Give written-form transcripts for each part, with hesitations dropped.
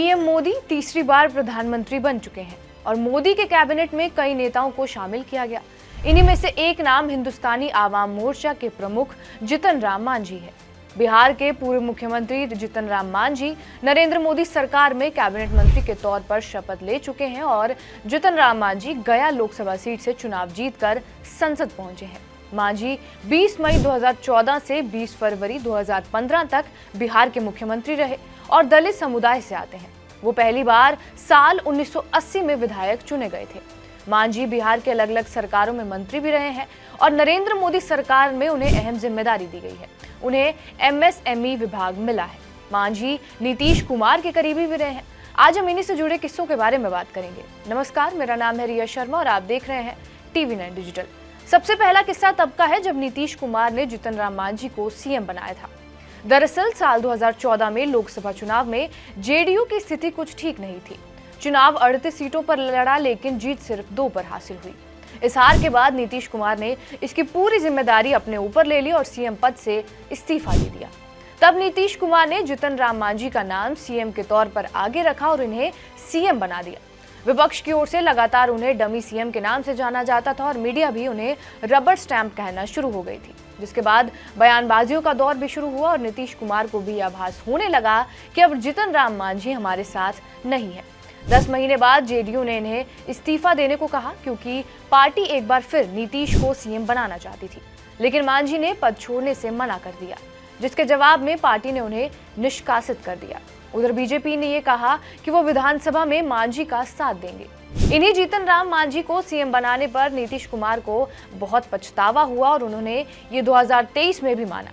PM Modi तीसरी बार प्रधानमंत्री बन चुके हैं और मोदी के कैबिनेट में कई नेताओं को शामिल किया गया। इन्हीं में से एक नाम हिंदुस्तानी आवाम मोर्चा के प्रमुख जीतन राम मांझी है। बिहार के पूर्व मुख्यमंत्री जीतन राम मांझी नरेंद्र मोदी सरकार में कैबिनेट मंत्री के तौर पर शपथ ले चुके हैं और जीतन राम मांझी गया लोकसभा सीट से चुनाव जीतकर संसद पहुंचे हैं। मांझी 20 मई 2014 से 20 फरवरी 2015 तक बिहार के मुख्यमंत्री रहे और दलित समुदाय से आते हैं। वो पहली बार साल 1980 में विधायक चुने गए थे। मांझी बिहार के अलग अलग सरकारों में मंत्री भी रहे हैं और नरेंद्र मोदी सरकार में उन्हें अहम जिम्मेदारी दी गई है। उन्हें एमएसएमई विभाग मिला है। मांझी नीतीश कुमार के करीबी भी रहे हैं। आज हम इन्हीं से जुड़े किस्सों के बारे में बात करेंगे। नमस्कार, मेरा नाम है रिया शर्मा और आप देख रहे हैं TV9 डिजिटल। सबसे पहला किस्सा तब का है जब नीतीश कुमार ने जीतन राम मांझी को सीएम बनाया था। दरअसल साल 2014 में लोकसभा चुनाव में जेडीयू की स्थिति कुछ ठीक नहीं थी। चुनाव 38 सीटों पर लड़ा, लेकिन जीत सिर्फ 2 पर हासिल हुई। इस हार के बाद नीतीश कुमार ने इसकी पूरी जिम्मेदारी अपने ऊपर ले ली और सीएम पद से इस्तीफा दे दिया। तब नीतीश कुमार ने जीतन राम मांझी का नाम सीएम के तौर पर आगे रखा और इन्हें सीएम बना दिया। विपक्ष की ओर से लगातार उन्हें डमी सीएम के नाम से जाना जाता था और मीडिया भी उन्हें रबर स्टैंप कहना शुरू हो गई थी, जिसके बाद बयानबाजियों का दौर भी शुरू हुआ और नीतीश कुमार को भी आभास होने लगा कि अब जीतन राम मांझी हमारे साथ नहीं है। 10 महीने बाद जेडीयू ने इन्हें इस्तीफा देने को कहा, क्योंकि पार्टी एक बार फिर नीतीश को सीएम बनाना चाहती थी, लेकिन मांझी ने पद छोड़ने से मना कर दिया, जिसके जवाब में पार्टी ने उन्हें निष्कासित कर दिया। उधर बीजेपी ने ये कहा कि वो विधानसभा में मांझी का साथ देंगे। इन्हीं जीतन राम मांझी को सीएम बनाने पर नीतीश कुमार को बहुत पछतावा हुआ और उन्होंने ये 2023 में भी माना।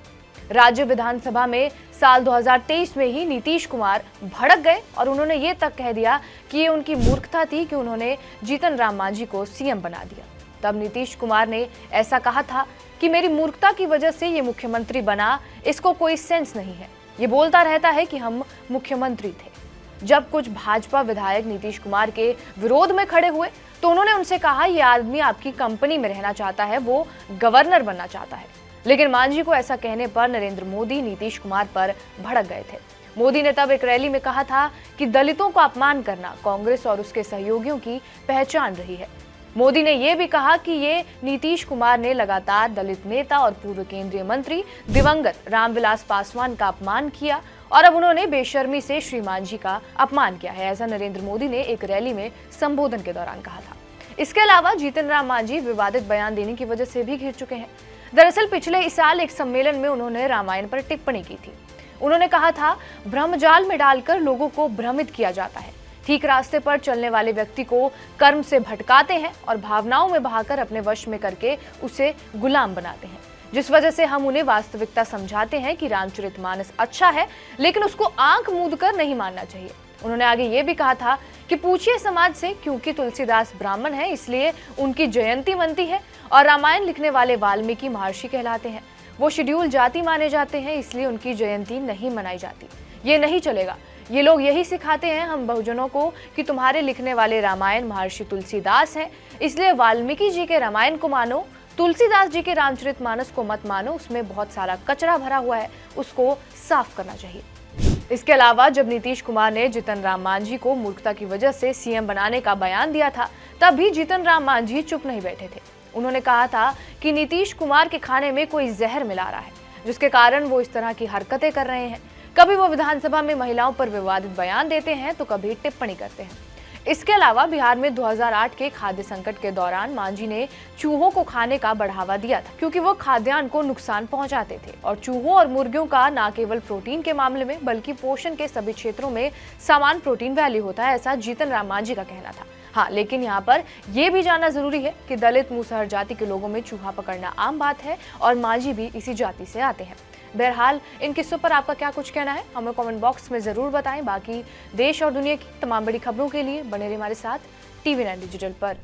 राज्य विधानसभा में साल 2023 में ही नीतीश कुमार भड़क गए और उन्होंने ये तक कह दिया कि ये उनकी मूर्खता थी कि उन्होंने जीतन राम मांझी को सीएम बना दिया। तब नीतीश कुमार ने ऐसा कहा था कि मेरी मूर्खता की वजह से ये मुख्यमंत्री बना, इसको कोई सेंस नहीं है। ये बोलता रहता है कि हम मुख्यमंत्री थे। जब कुछ भाजपा विधायक नीतीश कुमार के विरोध में खड़े हुए तो उन्होंने उनसे कहा, ये आदमी आपकी कंपनी में रहना चाहता है, वो गवर्नर बनना चाहता है। लेकिन मांझी को ऐसा कहने पर नरेंद्र मोदी नीतीश कुमार पर भड़क गए थे। मोदी ने तब एक रैली में कहा था कि दलितों का अपमान करना कांग्रेस और उसके सहयोगियों की पहचान रही है। मोदी ने यह भी कहा कि ये नीतीश कुमार ने लगातार दलित नेता और पूर्व केंद्रीय मंत्री दिवंगत रामविलास पासवान का अपमान किया और अब उन्होंने बेशर्मी से श्री मांझी का अपमान किया है। ऐसा नरेंद्र मोदी ने एक रैली में संबोधन के दौरान कहा था। इसके अलावा जीतन राम मांझी विवादित बयान देने की वजह से भी घिर चुके हैं। दरअसल पिछले इस साल एक सम्मेलन में उन्होंने रामायण पर टिप्पणी की थी। उन्होंने कहा था, ब्रह्मजाल में डालकर लोगों को भ्रमित किया जाता है। ठीक रास्ते पर चलने वाले व्यक्ति को कर्म से भटकाते हैं और भावनाओं में बहाकर अपने वश में करके उसे गुलाम बनाते हैं, जिस वजह से हम उन्हें वास्तविकता समझाते हैं कि रामचरितमानस अच्छा है, लेकिन उसको आंख मूंद कर नहीं मानना चाहिए। उन्होंने आगे ये भी कहा था कि पूछिए समाज से, क्योंकि तुलसीदास ब्राह्मण है इसलिए उनकी जयंती मनती है और रामायण लिखने वाले वाल्मीकि महर्षि कहलाते हैं। वो शेड्यूल जाति माने जाते हैं इसलिए उनकी जयंती नहीं मनाई जाती। ये नहीं चलेगा। ये लोग यही सिखाते हैं हम बहुजनों को कि तुम्हारे लिखने वाले रामायण महर्षि तुलसीदास हैं, इसलिए वाल्मीकि जी के रामायण को मानो, तुलसीदास जी के रामचरितमानस को मत मानो, उसमें बहुत सारा कचरा भरा हुआ है, उसको साफ करना चाहिए। इसके अलावा जब नीतीश कुमार ने जीतन राम मांझी को मूर्खता की वजह से सीएम बनाने का बयान दिया था, तब भी जीतन राम मांझी चुप नहीं बैठे थे। उन्होंने कहा था कि नीतीश कुमार के खाने में कोई जहर मिला रहा है, जिसके कारण वो इस तरह की हरकतें कर रहे हैं। कभी वो विधानसभा में महिलाओं पर विवादित बयान देते हैं तो कभी टिप्पणी करते हैं। इसके अलावा बिहार में 2008 के खाद्य संकट के दौरान मांझी ने चूहों को खाने का बढ़ावा दिया था, क्योंकि वो खाद्यान्न को नुकसान पहुंचाते थे और चूहों और मुर्गियों का न केवल प्रोटीन के मामले में बल्कि पोषण के सभी क्षेत्रों में समान प्रोटीन वैल्यू होता है, ऐसा जीतन राम मांझी का कहना था। हाँ, लेकिन यहाँ पर यह भी जानना जरूरी है कि दलित मुसहर जाति के लोगों में चूहा पकड़ना आम बात है और मांझी भी इसी जाति से आते हैं। बहरहाल इन किस्सों पर आपका क्या कुछ कहना है, हमें कमेंट बॉक्स में जरूर बताएं। बाकी देश और दुनिया की तमाम बड़ी खबरों के लिए बने रहिए हमारे साथ TV9 डिजिटल पर।